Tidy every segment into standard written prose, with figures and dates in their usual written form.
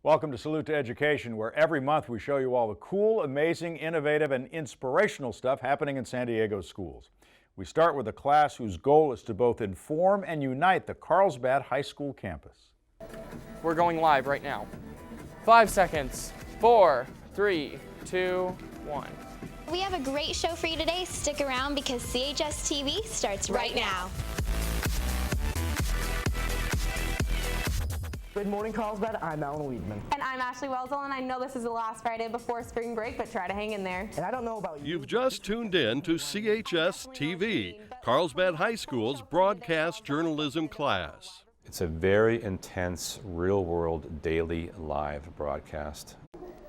Welcome to Salute to Education, where every month we show you all the cool, amazing, innovative, and inspirational stuff happening in San Diego schools. We start with a class whose goal is to both inform and unite the Carlsbad High School campus. We're going live right now. 5 seconds. 4, 3, 2, 1. We have a great show for you today. Stick around because CHSTV starts right now. Good morning, Carlsbad. I'm Alan Weedman. And I'm Ashley Welzel, and I know this is the last Friday before spring break, but try to hang in there. And I don't know about you. You've just tuned in to CHSTV, Carlsbad High School's broadcast journalism class. It's a very intense, real-world, daily live broadcast.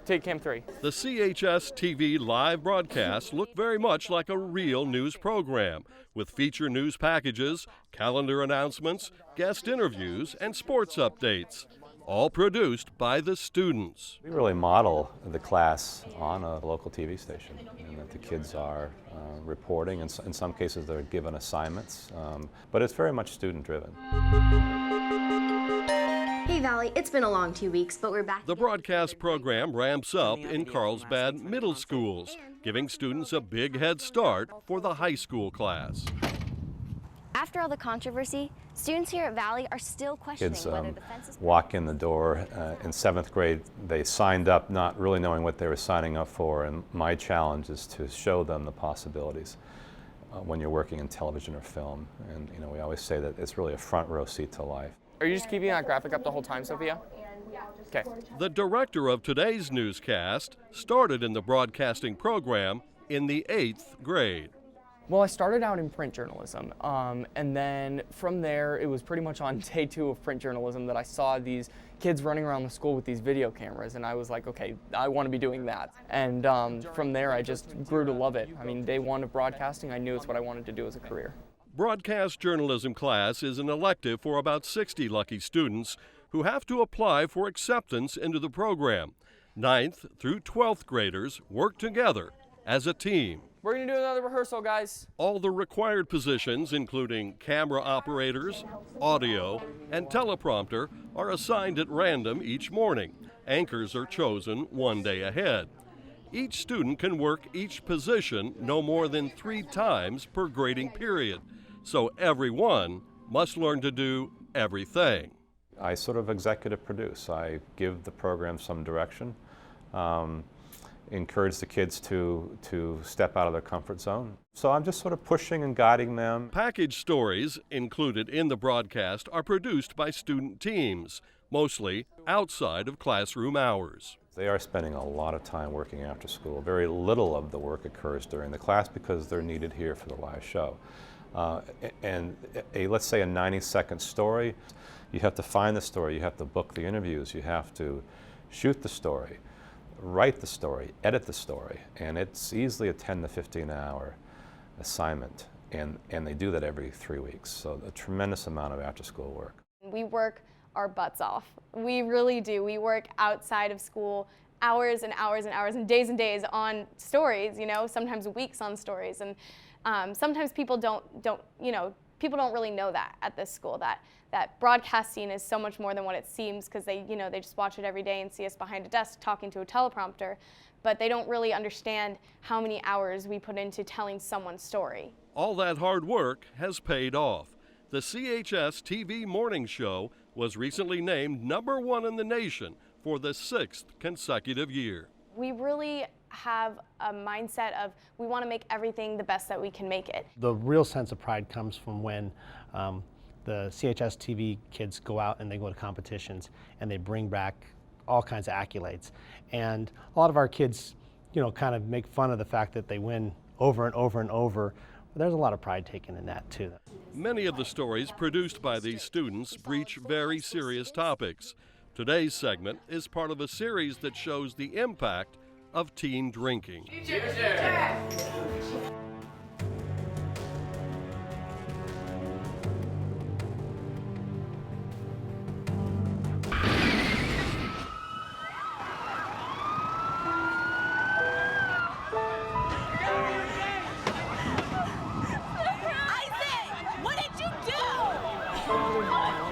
Take cam 3. The CHSTV live broadcasts look very much like a real news program, with feature news packages, calendar announcements, guest interviews, and sports updates, all produced by the students. We really model the class on a local TV station, and that the kids are reporting, and in some cases they're given assignments, but it's very much student-driven. Hey Valley, it's been a long 2 weeks, but we're back. The broadcast program ramps up in Carlsbad middle schools, giving students a big head start for the high school class. After all the controversy, students here at Valley are still questioning whether the fence is... walk in the door in 7th grade. They signed up not really knowing what they were signing up for, and my challenge is to show them the possibilities when you're working in television or film. And you know, we always say that it's really a front row seat to life. Are you just keeping that graphic up the whole time, Sophia? Okay. The director of today's newscast started in the broadcasting program in the 8th grade. Well, I started out in print journalism, and then from there, it was pretty much on day 2 of print journalism that I saw these kids running around the school with these video cameras, and I was like, okay, I want to be doing that. And from there, I just grew to love it. I mean, day 1 of broadcasting, I knew it's what I wanted to do as a career. Broadcast journalism class is an elective for about 60 lucky students who have to apply for acceptance into the program. 9th through 12th graders work together as a team. We're going to do another rehearsal, guys. All the required positions, including camera operators, audio, and teleprompter, are assigned at random each morning. Anchors are chosen one day ahead. Each student can work each position no more than 3 times per grading period. So everyone must learn to do everything. I sort of executive produce. I give the program some direction, encourage the kids to step out of their comfort zone. So I'm just sort of pushing and guiding them. Package stories included in the broadcast are produced by student teams, mostly outside of classroom hours. They are spending a lot of time working after school. Very little of the work occurs during the class because they're needed here for the live show. Let's say a 90-second story, you have to find the story, you have to book the interviews, you have to shoot the story, write the story, edit the story, and it's easily a 10 to 15 hour assignment, and they do that every 3 weeks, so a tremendous amount of after school work. We work our butts off. We really do. We work outside of school hours and hours and hours and days on stories, you know, sometimes weeks on stories. And sometimes people don't really know that at this school, that broadcasting is so much more than what it seems, because they just watch it every day and see us behind a desk talking to a teleprompter, but they don't really understand how many hours we put into telling someone's story. All that hard work has paid off. The CHS-TV morning show was recently named #1 in the nation for the 6th consecutive year. We really have a mindset of we want to make everything the best that we can make it. The real sense of pride comes from when the CHS-TV kids go out and they go to competitions and they bring back all kinds of accolades. And a lot of our kids, kind of make fun of the fact that they win over and over and over. There's a lot of pride taken in that too. Many of the stories produced by these students breach very serious topics. Today's segment is part of a series that shows the impact of teen drinking. Teachers Seg.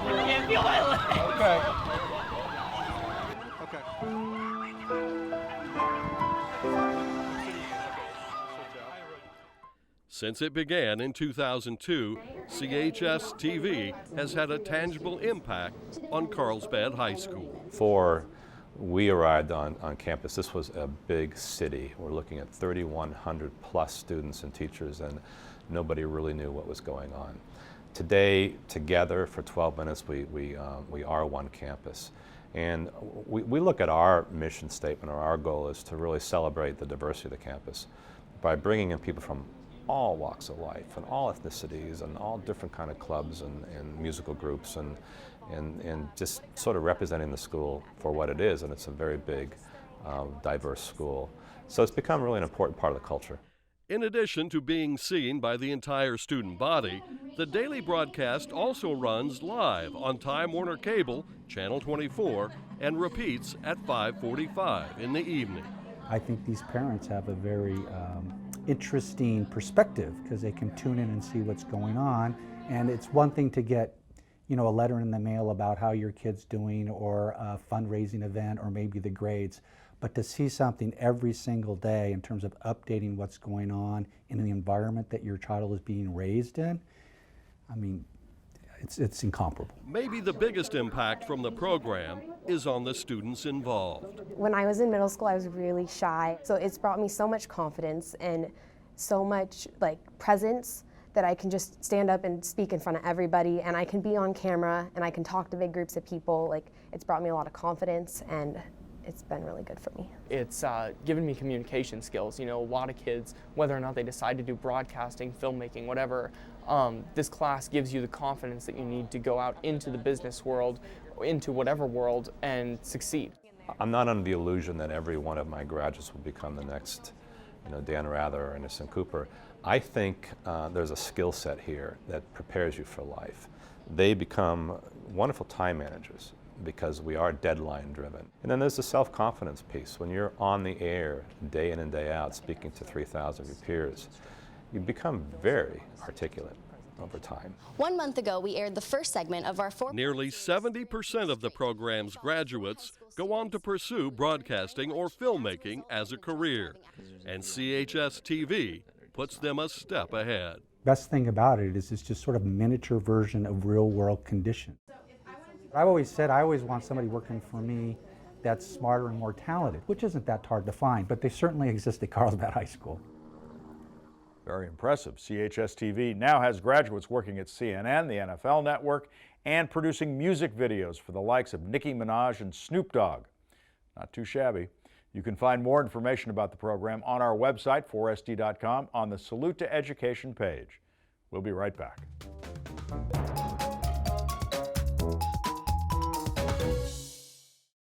I can't feel my leg. Okay. Since it began in 2002, CHSTV has had a tangible impact on Carlsbad High School. Before we arrived on campus, this was a big city. We're looking at 3,100 plus students and teachers, and nobody really knew what was going on. Today, together for 12 minutes, we are one campus. And we look at our mission statement, or our goal is to really celebrate the diversity of the campus by bringing in people from all walks of life and all ethnicities and all different kind of clubs and musical groups and just sort of representing the school for what it is. And it's a very big, diverse school. So it's become really an important part of the culture. In addition to being seen by the entire student body, the daily broadcast also runs live on Time Warner Cable, Channel 24, and repeats at 5:45 in the evening. I think these parents have a very interesting perspective because they can tune in and see what's going on. And it's one thing to get, you know, a letter in the mail about how your kid's doing, or a fundraising event, or maybe the grades. But to see something every single day in terms of updating what's going on in the environment that your child is being raised in, I mean, it's incomparable. Maybe the biggest impact from the program is on the students involved. When I was in middle school, I was really shy. So it's brought me so much confidence and so much presence that I can just stand up and speak in front of everybody, and I can be on camera and I can talk to big groups of people. It's brought me a lot of confidence, and it's been really good for me. It's given me communication skills. You know, a lot of kids, whether or not they decide to do broadcasting, filmmaking, whatever, this class gives you the confidence that you need to go out into the business world, into whatever world, and succeed. I'm not under the illusion that every one of my graduates will become the next, Dan Rather or Anderson Cooper. I think there's a skill set here that prepares you for life. They become wonderful time managers, because we are deadline driven. And then there's the self-confidence piece. When you're on the air day in and day out speaking to 3,000 of your peers, you become very articulate over time. 1 month ago, we aired the first segment of our Nearly 70% of the program's graduates go on to pursue broadcasting or filmmaking as a career, and CHSTV puts them a step ahead. Best thing about it is it's just sort of a miniature version of real world conditions. I've always said I always want somebody working for me that's smarter and more talented, which isn't that hard to find, but they certainly exist at Carlsbad High School. Very impressive. CHSTV now has graduates working at CNN, the NFL Network, and producing music videos for the likes of Nicki Minaj and Snoop Dogg. Not too shabby. You can find more information about the program on our website, 4sd.com, on the Salute to Education page. We'll be right back.